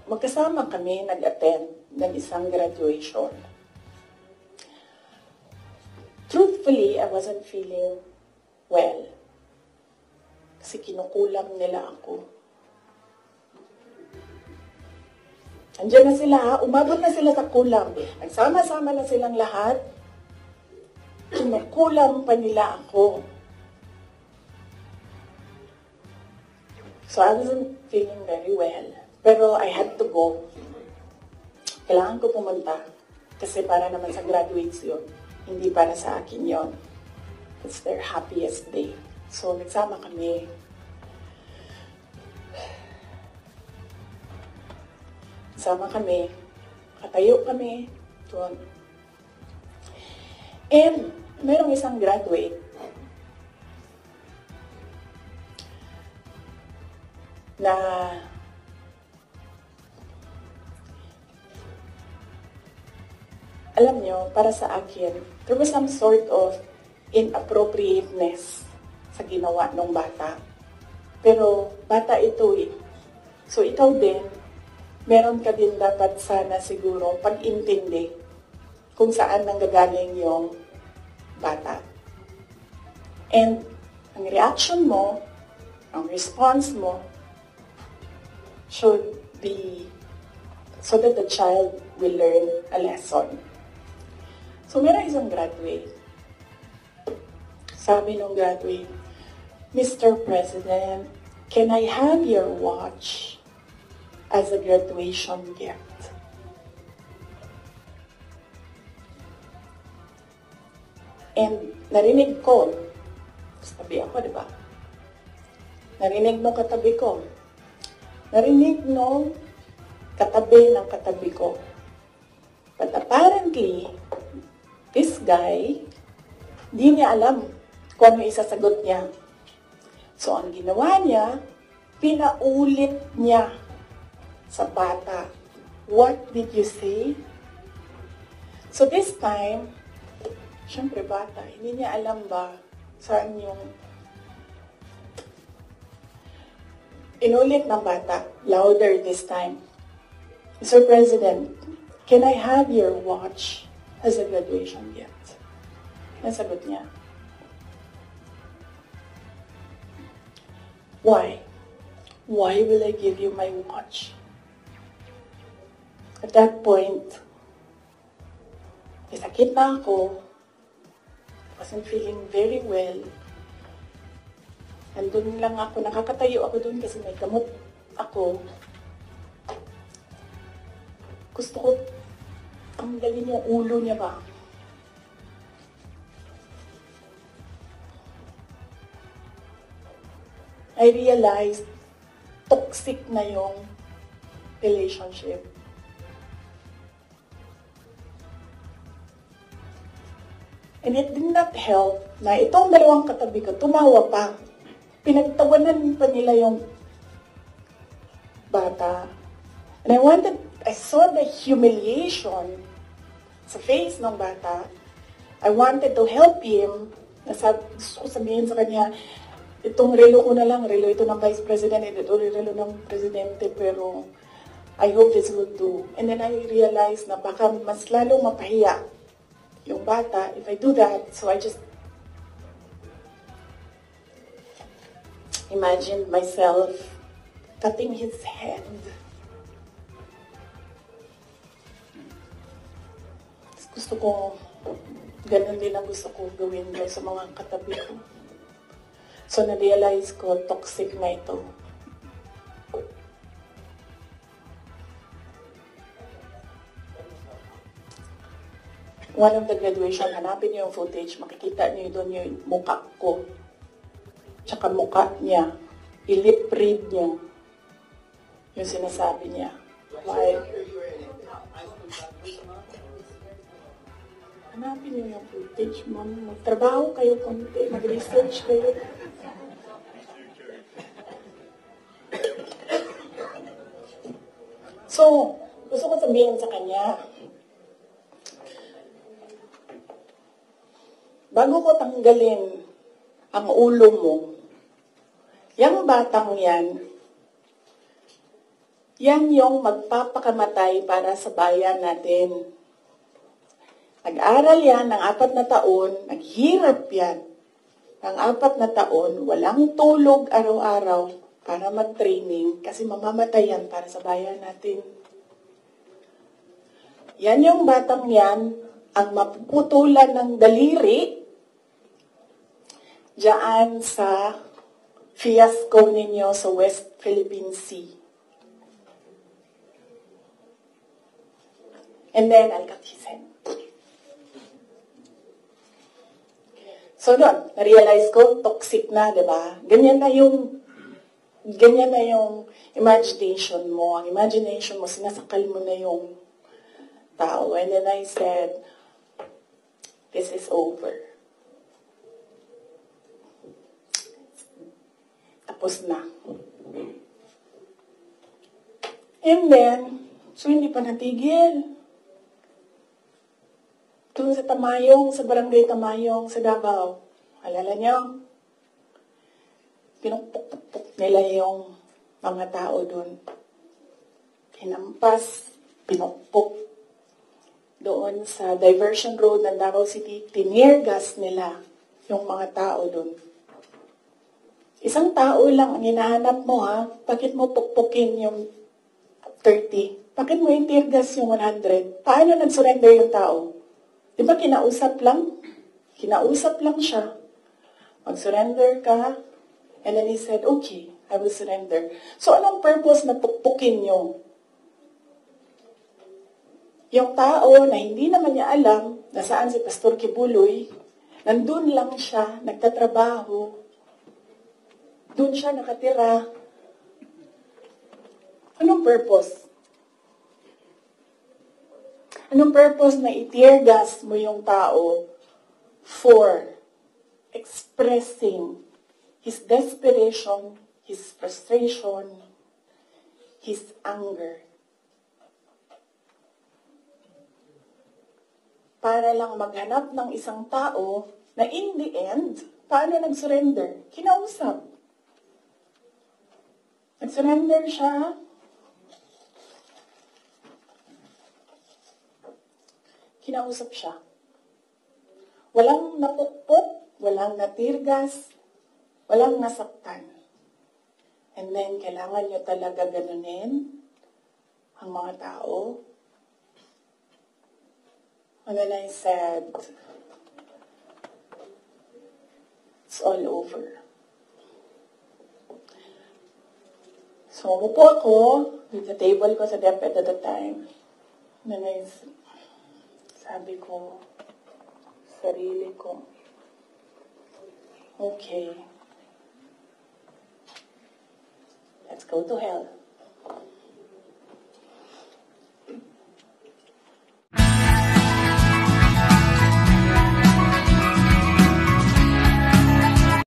magkasama kami nag-attend ng isang graduation. Truthfully, I wasn't feeling well. Kasi kinukulam nila ako. Andiyan na sila, umabot na sila sa kulam. Nagsama-sama na silang lahat. Kinukulam pa nila ako. So I wasn't feeling very well. Pero I had to go. Kailangan ko pumunta. Kasi para naman sa graduates yun. Hindi para sa akin yun. It's their happiest day. So nagsama kami. Nagsama kami. Katayo kami. Doon. And merong isang graduate na alam nyo, para sa akin, there was some sort of inappropriateness sa ginawa ng bata. Pero bata ito eh. So ikaw din, meron ka din dapat sana siguro pag-intindi kung saan nanggagaling yung bata. And ang reaction mo, ang response mo, should be so that the child will learn a lesson. So, meron isang graduate. Sabi ng graduate, Mr. President, can I have your watch as a graduation gift? And narinig ko, sabi ako, di ba? Narinig nung katabi ko. Narinig nung katabi ng katabi ko. But apparently, this guy, di niya alam kung ano isasagot niya. So, ang ginawa niya, pinaulit niya sa bata. What did you say? So, this time, syempre bata, hindi niya alam ba saan yung inulit ng bata, louder this time. Mr. President, can I have your watch as a graduation gift? Nasagot niya. Why? Why will I give you my watch? At that point, sakit na ako. Wasn't feeling very well. Nandun lang ako, nakakatayo ako dun kasi may gamot ako. Gusto ko tanggalin yung ulo niya ba? I realized toxic na yung relationship. And it did not help na itong dalawang katabi ko, tumawa pa. Pinagtawanan pa nila yung bata. And I saw the humiliation sa face ng bata. I wanted to help him. Gusto ko sabihin sa kanya, itong relo ko na lang, relo ito ng Vice President, ito relo ng Presidente, pero I hope this will do. And then I realized na baka mas lalong mapahiya yung bata if I do that. So I just imagined myself cutting his hand. Gusto ko, ganun din ang gusto ko gawin daw sa mga katabi ko. So, na-realize ko, toxic na ito. One of the graduation, hanapin niyo yung footage, makikita niyo doon yung mukha ko. Tsaka mukha niya. I-lip read niyo yung sinasabi niya. Why? Hanapin niyo yung footage, ma'am. Magtrabaho kayo konti, mag-research kayo. So, gusto ko sabihin sa kanya, bago ko tanggalin ang ulo mo, yung batang yan, Yan yung magpapakamatay para sa bayan natin. Nag-aral yan ng 4 na taon, naghirap yan ng 4 na taon, walang tulog araw-araw para mag-training kasi mamamatay yan para sa bayan natin. Yan yung batang yan, ang mapuputulan ng daliri diyan sa fiasco ninyo sa West Philippine Sea. And then, I'll cut his head. So doon, na-realize ko, toxic na, di ba? Ganyan na yung imagination mo. Ang imagination mo, sinasakal mo na yung tao. And then I said, this is over. Tapos na. And then, so hindi pa natigil. Doon sa Tamayong, sa barangay Tamayong, sa Davao. Alala niyo? Pinukpuk-puk nila yung mga tao doon. Hinampas, pinukpuk. Doon sa diversion road ng Davao City, tinirgas nila yung mga tao doon. Isang tao lang ang hinahanap mo, ha? Bakit mo pukpukin yung 30? Bakit mo itirgas yung 100? Paano nag-surrender yung tao? Di ba kinausap lang? Kinausap lang siya. Mag-surrender ka. And then he said, okay, I will surrender. So anong purpose na pukpukin nyo? Yung tao na hindi naman niya alam na saan si Pastor Kibuloy, nandun lang siya, nagtatrabaho. Doon siya nakatira. Anong purpose? Anong purpose na i-tear gas mo yung tao for expressing his desperation, his frustration, his anger? Para lang maghanap ng isang tao na in the end, paano nag-surrender? Kinausap. Nag-surrender siya. Kinausap siya. Walang napukpok, walang natirgas, walang nasaktan. And then, kailangan nyo talaga ganunin ang mga tao. And then I said, it's all over. So, umupo ako with the table ko sa DepEd at the time. And then sabi ko, sarili ko, okay, let's go to hell.